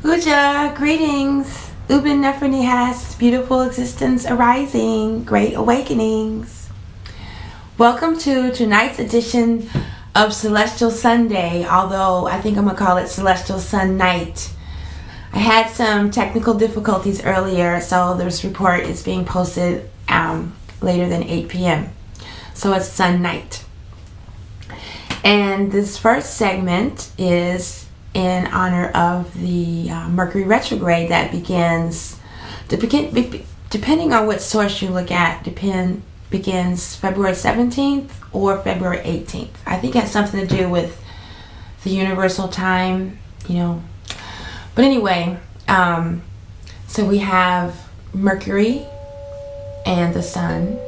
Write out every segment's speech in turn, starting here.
Udja, greetings. Ubin Nefrani has beautiful existence arising, great awakenings. Welcome to tonight's edition of Celestial Sunday, although I think I'm going to call it Celestial Sun Night. I had some technical difficulties earlier, so this report is being posted later than 8 p.m. So it's Sun Night. And this first segment is in honor of the Mercury retrograde that begins, depending on what source you look at, begins February 17th or February 18th. I think it has something to do with the universal time, But anyway, so we have Mercury and the Sun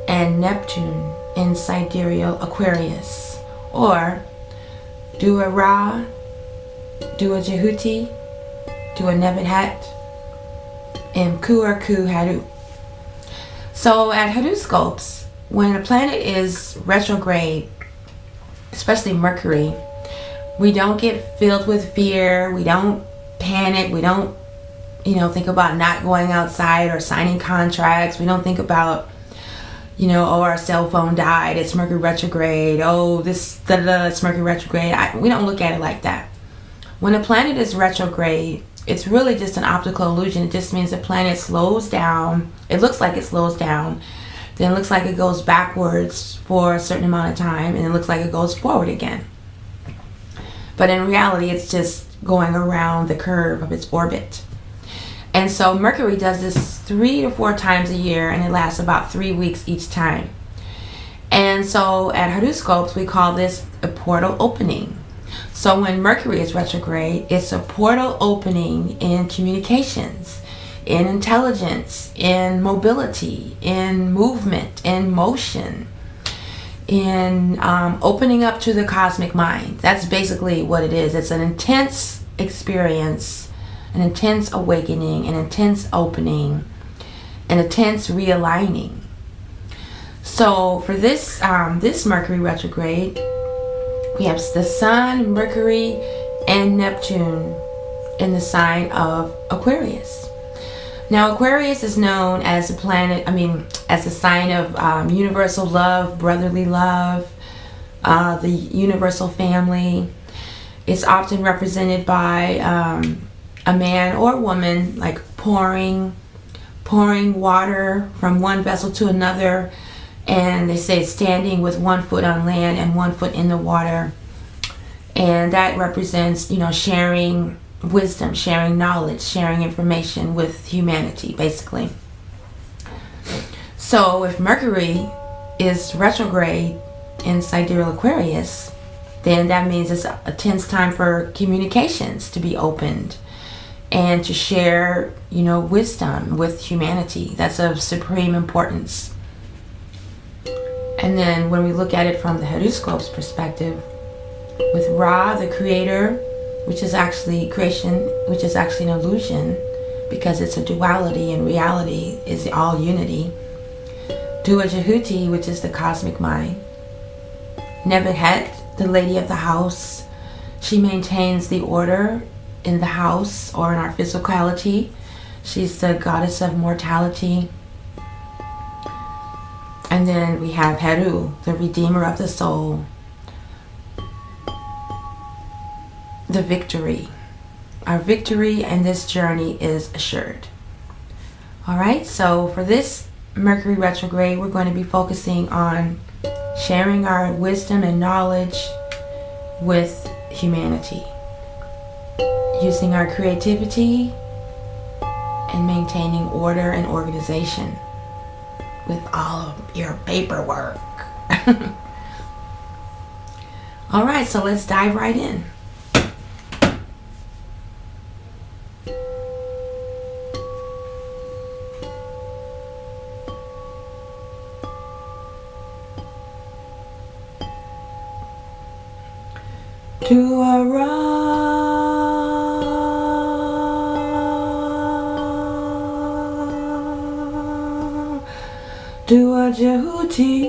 and Neptune in Sidereal Aquarius, or Dua Ra, Dua Jehuti, Dua Nebenhet, and Ku Haru. So at HeruScopes, when a planet is retrograde, especially Mercury, we don't get filled with fear, we don't panic, we don't think about not going outside or signing contracts, we don't think about oh, our cell phone died, it's Mercury retrograde, it's Mercury retrograde. We don't look at it like that. When a planet is retrograde, it's really just an optical illusion. It just means the planet slows down. It looks like it slows down. Then it looks like it goes backwards for a certain amount of time, and it looks like it goes forward again. But in reality, it's just going around the curve of its orbit. And so Mercury does this 3 to 4 times a year, and it lasts about 3 weeks each time. And so at HeruScopes, we call this a portal opening. So when Mercury is retrograde, it's a portal opening in communications, in intelligence, in mobility, in movement, in motion, in opening up to the cosmic mind. That's basically what it is. It's an intense experience, an intense awakening, an intense opening, an intense realigning. So for this Mercury retrograde, we have the Sun, Mercury, and Neptune in the sign of Aquarius. Now, Aquarius is known as a as a sign of universal love, brotherly love, the universal family. It's often represented by a man or woman, like pouring water from one vessel to another. And they say standing with 1 foot on land and 1 foot in the water. And that represents, sharing wisdom, sharing knowledge, sharing information with humanity, basically. So if Mercury is retrograde in Sidereal Aquarius, then that means it's a tense time for communications to be opened and to share, wisdom with humanity. That's of supreme importance. And then when we look at it from the HeruScopes perspective, with Ra, the creator, which is actually creation, which is actually an illusion, because it's a duality and reality is all unity. Dua Jehuti, which is the cosmic mind. Nebenhet, the lady of the house, she maintains the order in the house or in our physicality. She's the goddess of mortality. And then we have Heru, the redeemer of the soul, the victory. Our victory in this journey is assured. All right, so for this Mercury retrograde, we're going to be focusing on sharing our wisdom and knowledge with humanity, using our creativity and maintaining order and organization with all of your paperwork. All right, so let's dive right in. Dua Ra, Dua Jehuti,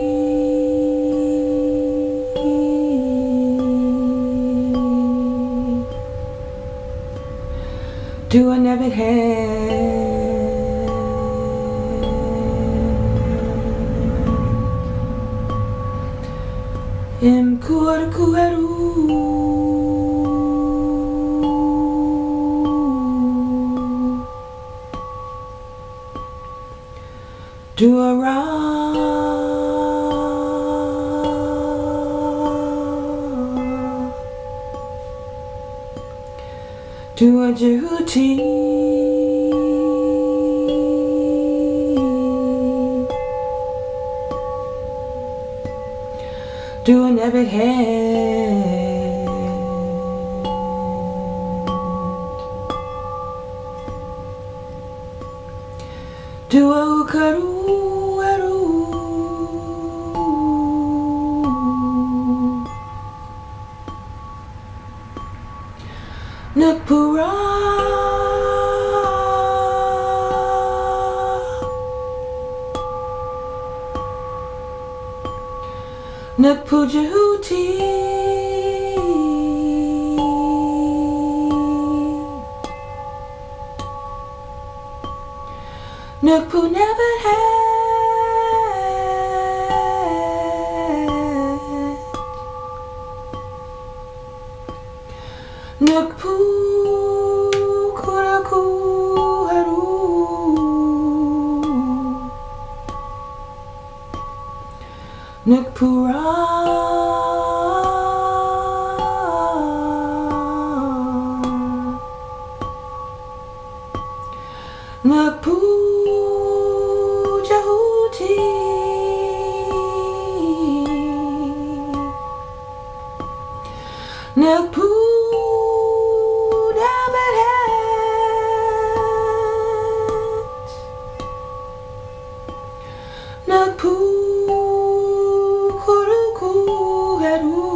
never had. Kuharu do a ra do a jehuti do a never had do a ukaru Nakpura Nakpujahuti Nakpu never had Nakpu Kuraku Haru Nakpura Nakpu Jahuti Nakpu Nakpu Kuruku Heru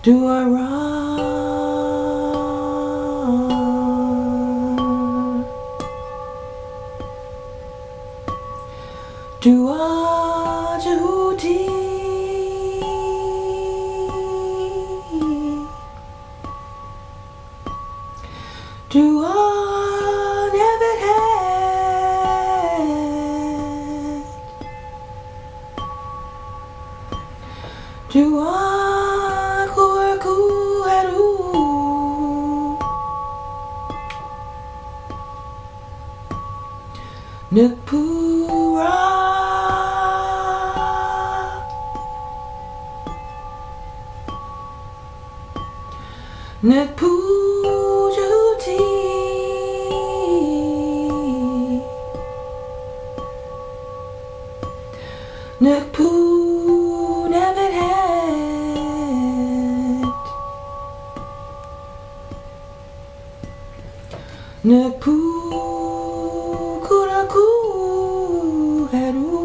do a ra do a Jehuti do a never had do a Kuaku Haru Nakpura Nakpu Jahuti Nakpu never had Nakpu Kuraku Haru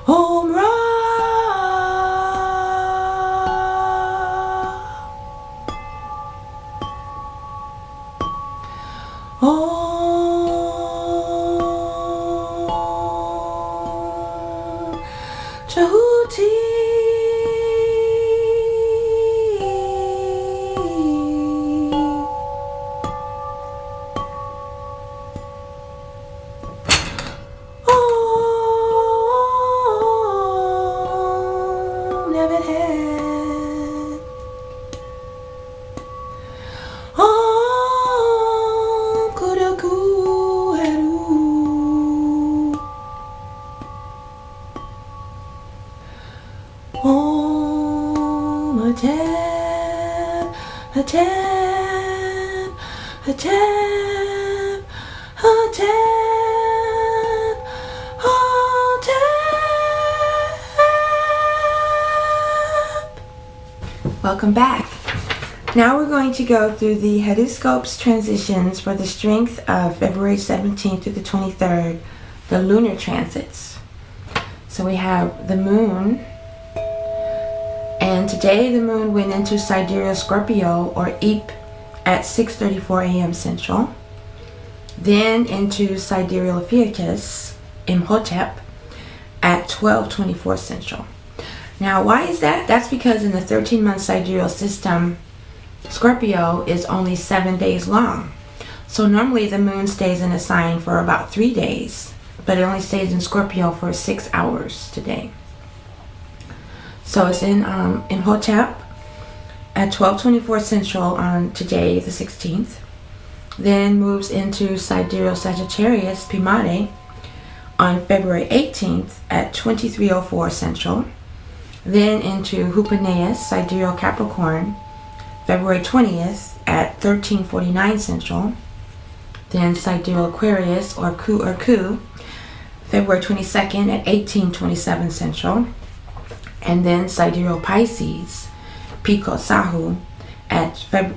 Om Ra Om Jahuti never had Kuruku Haru Hotep Hotep Hotep Hotep Hotep. Welcome back. Now we're going to go through the HeruScopes transitions for the strength of February 17th through the 23rd, the lunar transits. So we have the moon, and today the moon went into Sidereal Scorpio or Eep at 6:34 a.m. Central. Then into Sidereal Aquarius in Hotep at 12:24 Central. Now, why is that? That's because in the 13-month sidereal system, Scorpio is only 7 days long. So normally the moon stays in a sign for about 3 days, but it only stays in Scorpio for 6 hours today. So it's in Hotep at 12:24 Central on today, the 16th. Then moves into Sidereal Sagittarius KEMET on February 18th at 23:04 Central. Then into HeruScopes Sidereal Capricorn, February 20th at 13:49 Central. Then Sidereal Aquarius or Ku, February 22nd at 18:27 Central. And then Sidereal Pisces, Pico Sahu,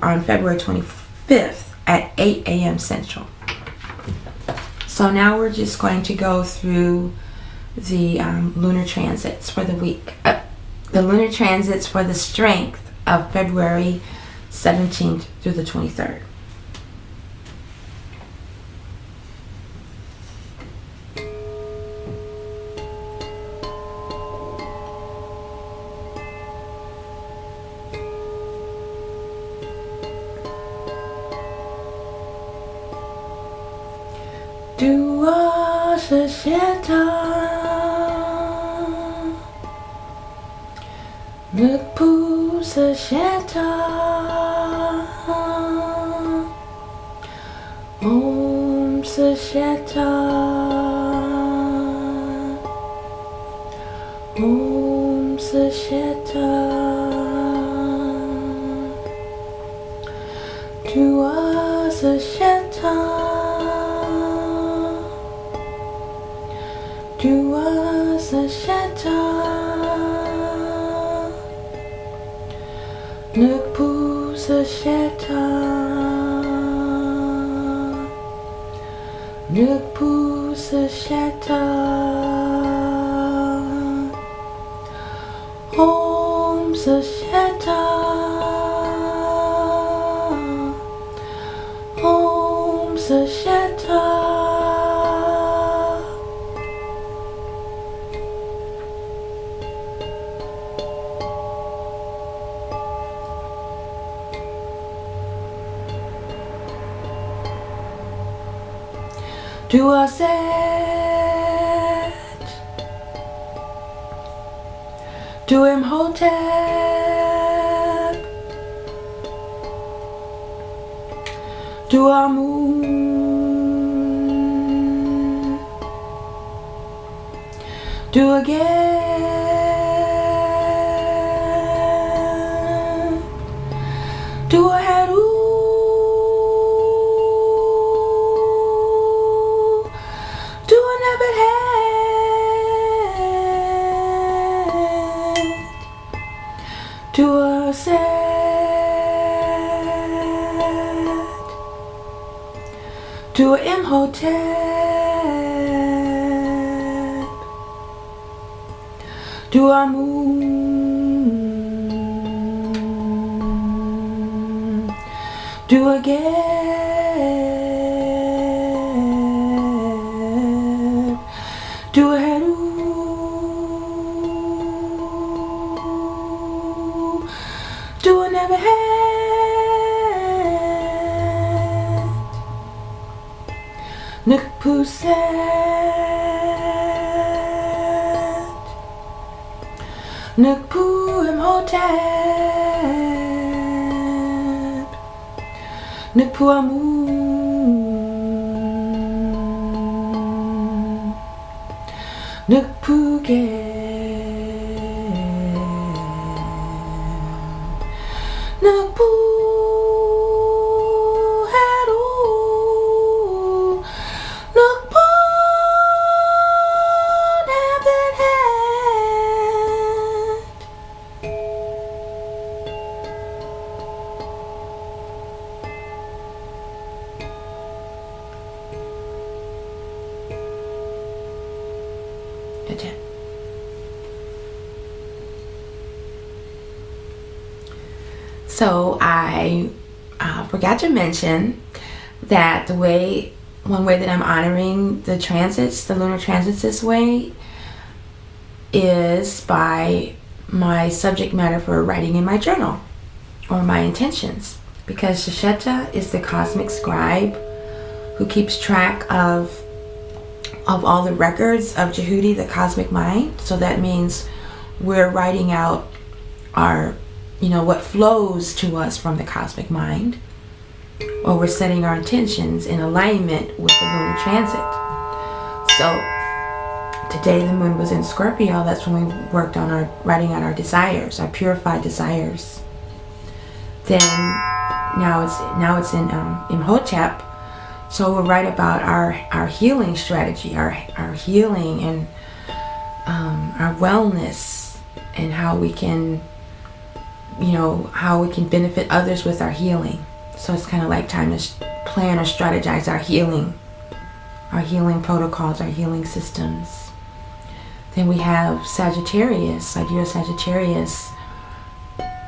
on February 25th at 8 a.m. Central. So now we're just going to go through the lunar transits for the week. The lunar transits for the strength of February 17th through the 23rd. Dua sesheta Nukpu sesheta Om sesheta Om sesheta Dua sesheta Dua sesheta Nukpu sesheta Nukpu sesheta Om sesheta Om sesheta Dua Set Duim Hotep Dua Moon Dua Again Dua Heru Dua Set Dua Imhotep Dua Moon Dua Geb Dua Heru Dua Neverhead Nukpu Set Nukpu Imhotep Nukpu Amun Nukpu Geb Nukpu Heru Nukpu Neverhead Hotep. So I forgot to mention that one way that I'm honoring the transits, the lunar transits this way, is by my subject matter for writing in my journal, or my intentions. Because Shasheta is the cosmic scribe who keeps track of all the records of Jehudi, the cosmic mind. So that means we're writing out our, what flows to us from the cosmic mind, or we're setting our intentions in alignment with the lunar transit. So today the moon was in Scorpio. That's when we worked on writing out our desires, our purified desires. Then now it's in Hotep. So we'll write about our healing strategy, our healing, and our wellness, and how we can benefit others with our healing. So it's kind of like time to plan or strategize our healing protocols, our healing systems. Then we have Sagittarius, Sidereal Sagittarius,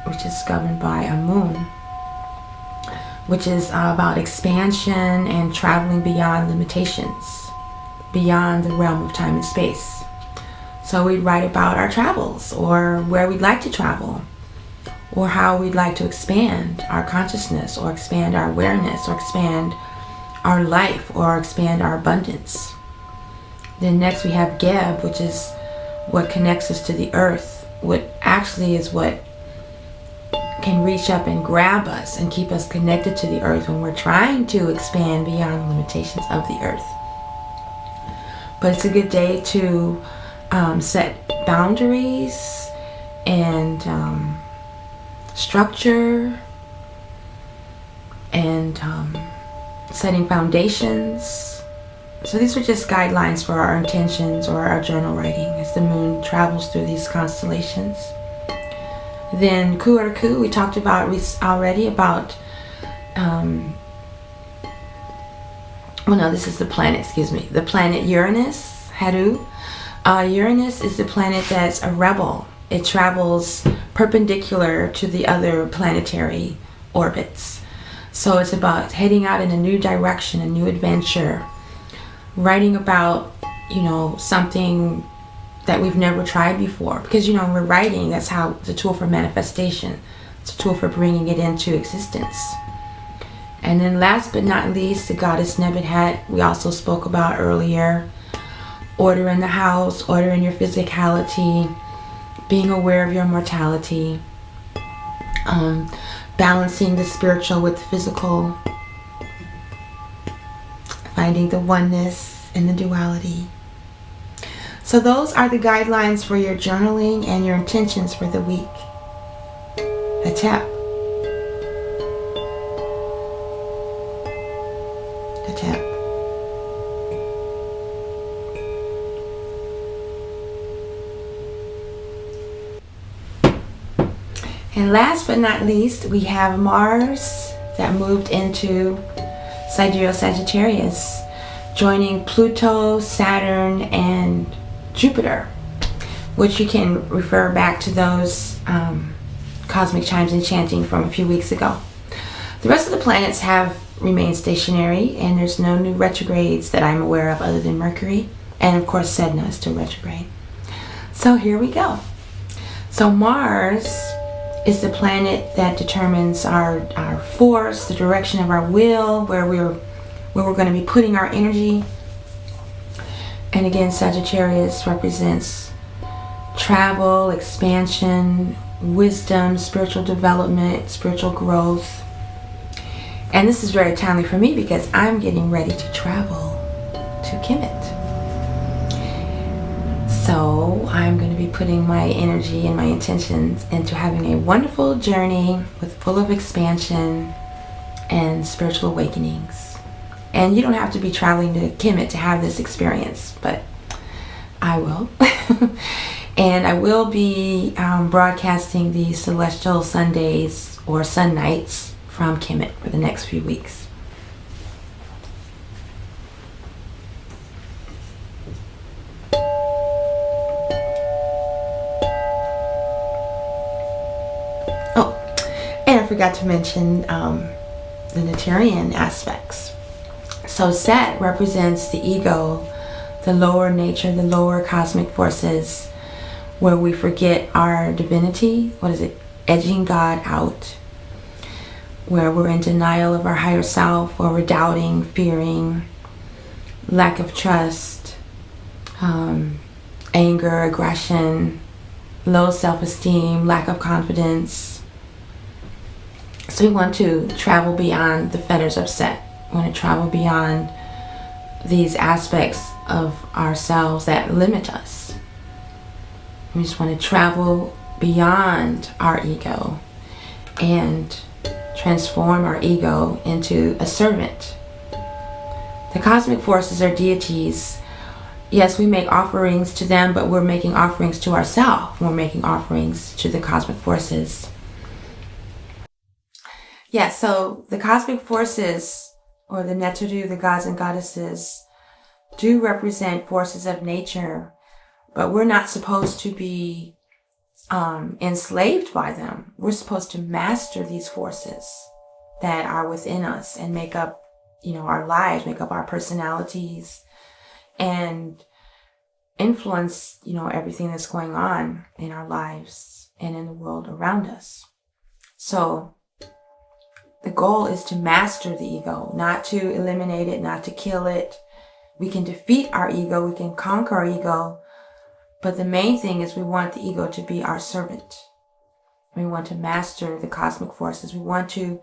which is governed by a moon, which is about expansion and traveling beyond limitations, beyond the realm of time and space. So we write about our travels, or where we'd like to travel, or how we'd like to expand our consciousness, or expand our awareness, or expand our life, or expand our abundance. Then next we have Geb, which is what connects us to the earth, what actually is what can reach up and grab us and keep us connected to the earth when we're trying to expand beyond the limitations of the earth. But it's a good day to set boundaries and structure, and setting foundations. So these are just guidelines for our intentions or our journal writing as the moon travels through these constellations. Then Ku, we talked about already about, this is the planet, the planet Uranus, Heru. Uranus is the planet that's a rebel. It travels perpendicular to the other planetary orbits. So it's about heading out in a new direction, a new adventure, writing about, something that we've never tried before. Because, we're writing, that's how it's a tool for manifestation. It's a tool for bringing it into existence. And then last but not least, the goddess Nebuchadnezzar, we also spoke about earlier. Order in the house, order in your physicality, being aware of your mortality, balancing the spiritual with the physical, finding the oneness in the duality. So those are the guidelines for your journaling and your intentions for the week. Hotep. Hotep. And last but not least, we have Mars that moved into Sidereal Sagittarius, joining Pluto, Saturn, and Jupiter, which you can refer back to those cosmic chimes and chanting from a few weeks ago. The rest of the planets have remained stationary, and there's no new retrogrades that I'm aware of other than Mercury, and of course Sedna is still retrograde. So here we go. So Mars is the planet that determines our force, the direction of our will, where we're going to be putting our energy. And again, Sagittarius represents travel, expansion, wisdom, spiritual development, spiritual growth. And this is very timely for me because I'm getting ready to travel to KEMET. So I'm going to be putting my energy and my intentions into having a wonderful journey full of expansion and spiritual awakenings. And you don't have to be traveling to KEMET to have this experience, but I will. And I will be broadcasting the Celestial Sundays or SunNights from KEMET for the next few weeks. Oh, and I forgot to mention the Netarian aspects. So Set represents the ego, the lower nature, the lower cosmic forces, where we forget our divinity. What is it? Edging God out. Where we're in denial of our higher self, where we're doubting, fearing, lack of trust, anger, aggression, low self-esteem, lack of confidence. So we want to travel beyond the fetters of Set. We want to travel beyond these aspects of ourselves that limit us. We just want to travel beyond our ego and transform our ego into a servant. The cosmic forces are deities. Yes, we make offerings to them, but we're making offerings to ourselves. We're making offerings to the cosmic forces. Yeah, so the cosmic forces, or the Neteru, the gods and goddesses, do represent forces of nature, but we're not supposed to be enslaved by them. We're supposed to master these forces that are within us and make up, our lives, make up our personalities, and influence, everything that's going on in our lives and in the world around us. So the goal is to master the ego, not to eliminate it, not to kill it. We can defeat our ego, we can conquer our ego, but the main thing is we want the ego to be our servant. We want to master the cosmic forces. We want to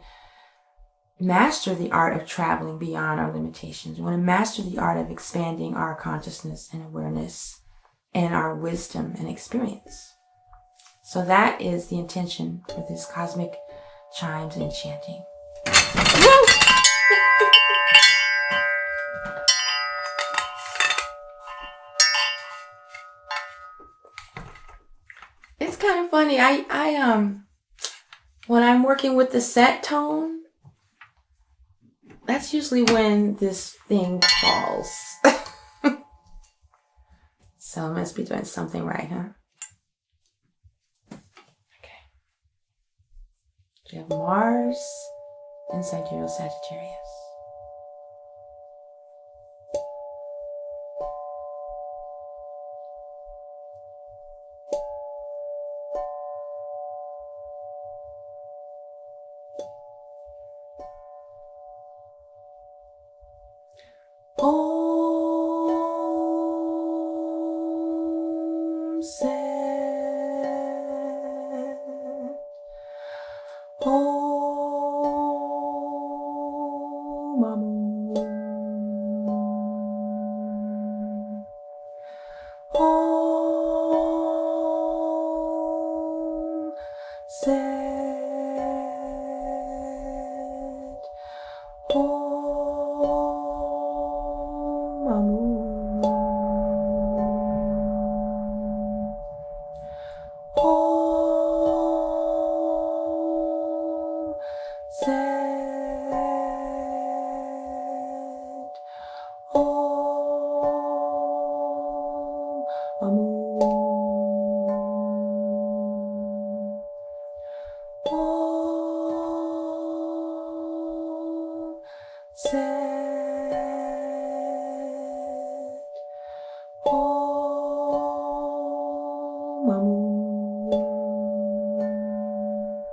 master the art of traveling beyond our limitations. We want to master the art of expanding our consciousness and awareness and our wisdom and experience. So that is the intention for this cosmic chimes and chanting. It's kind of funny. I when I'm working with the Set tone, that's usually when this thing falls. So I must be doing something right, huh? Okay. We have Mars and Sidereal Sagittarius. Om Set. Om Amun. Om Set. Om Amun. Om Set. Om Amun. Om Set. Om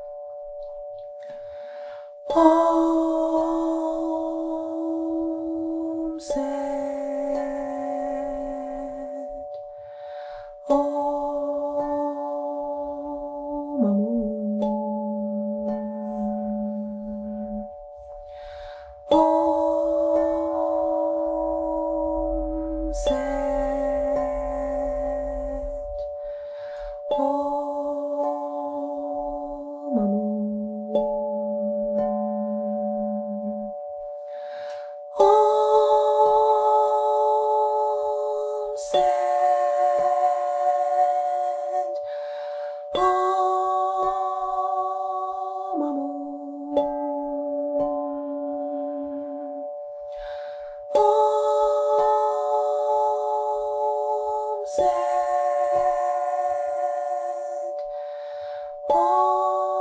Amun. Om Set. Om Amun. Om Set. Om Amun. Om Set. Om Amun. Om Set. Om Amun.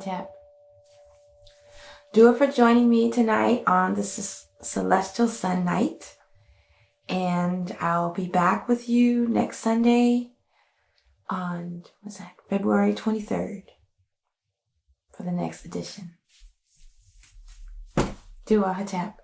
Hotep. Do it for joining me tonight on the Celestial Sun Night. And I'll be back with you next Sunday on, February 23rd for the next edition. Dua Hotep.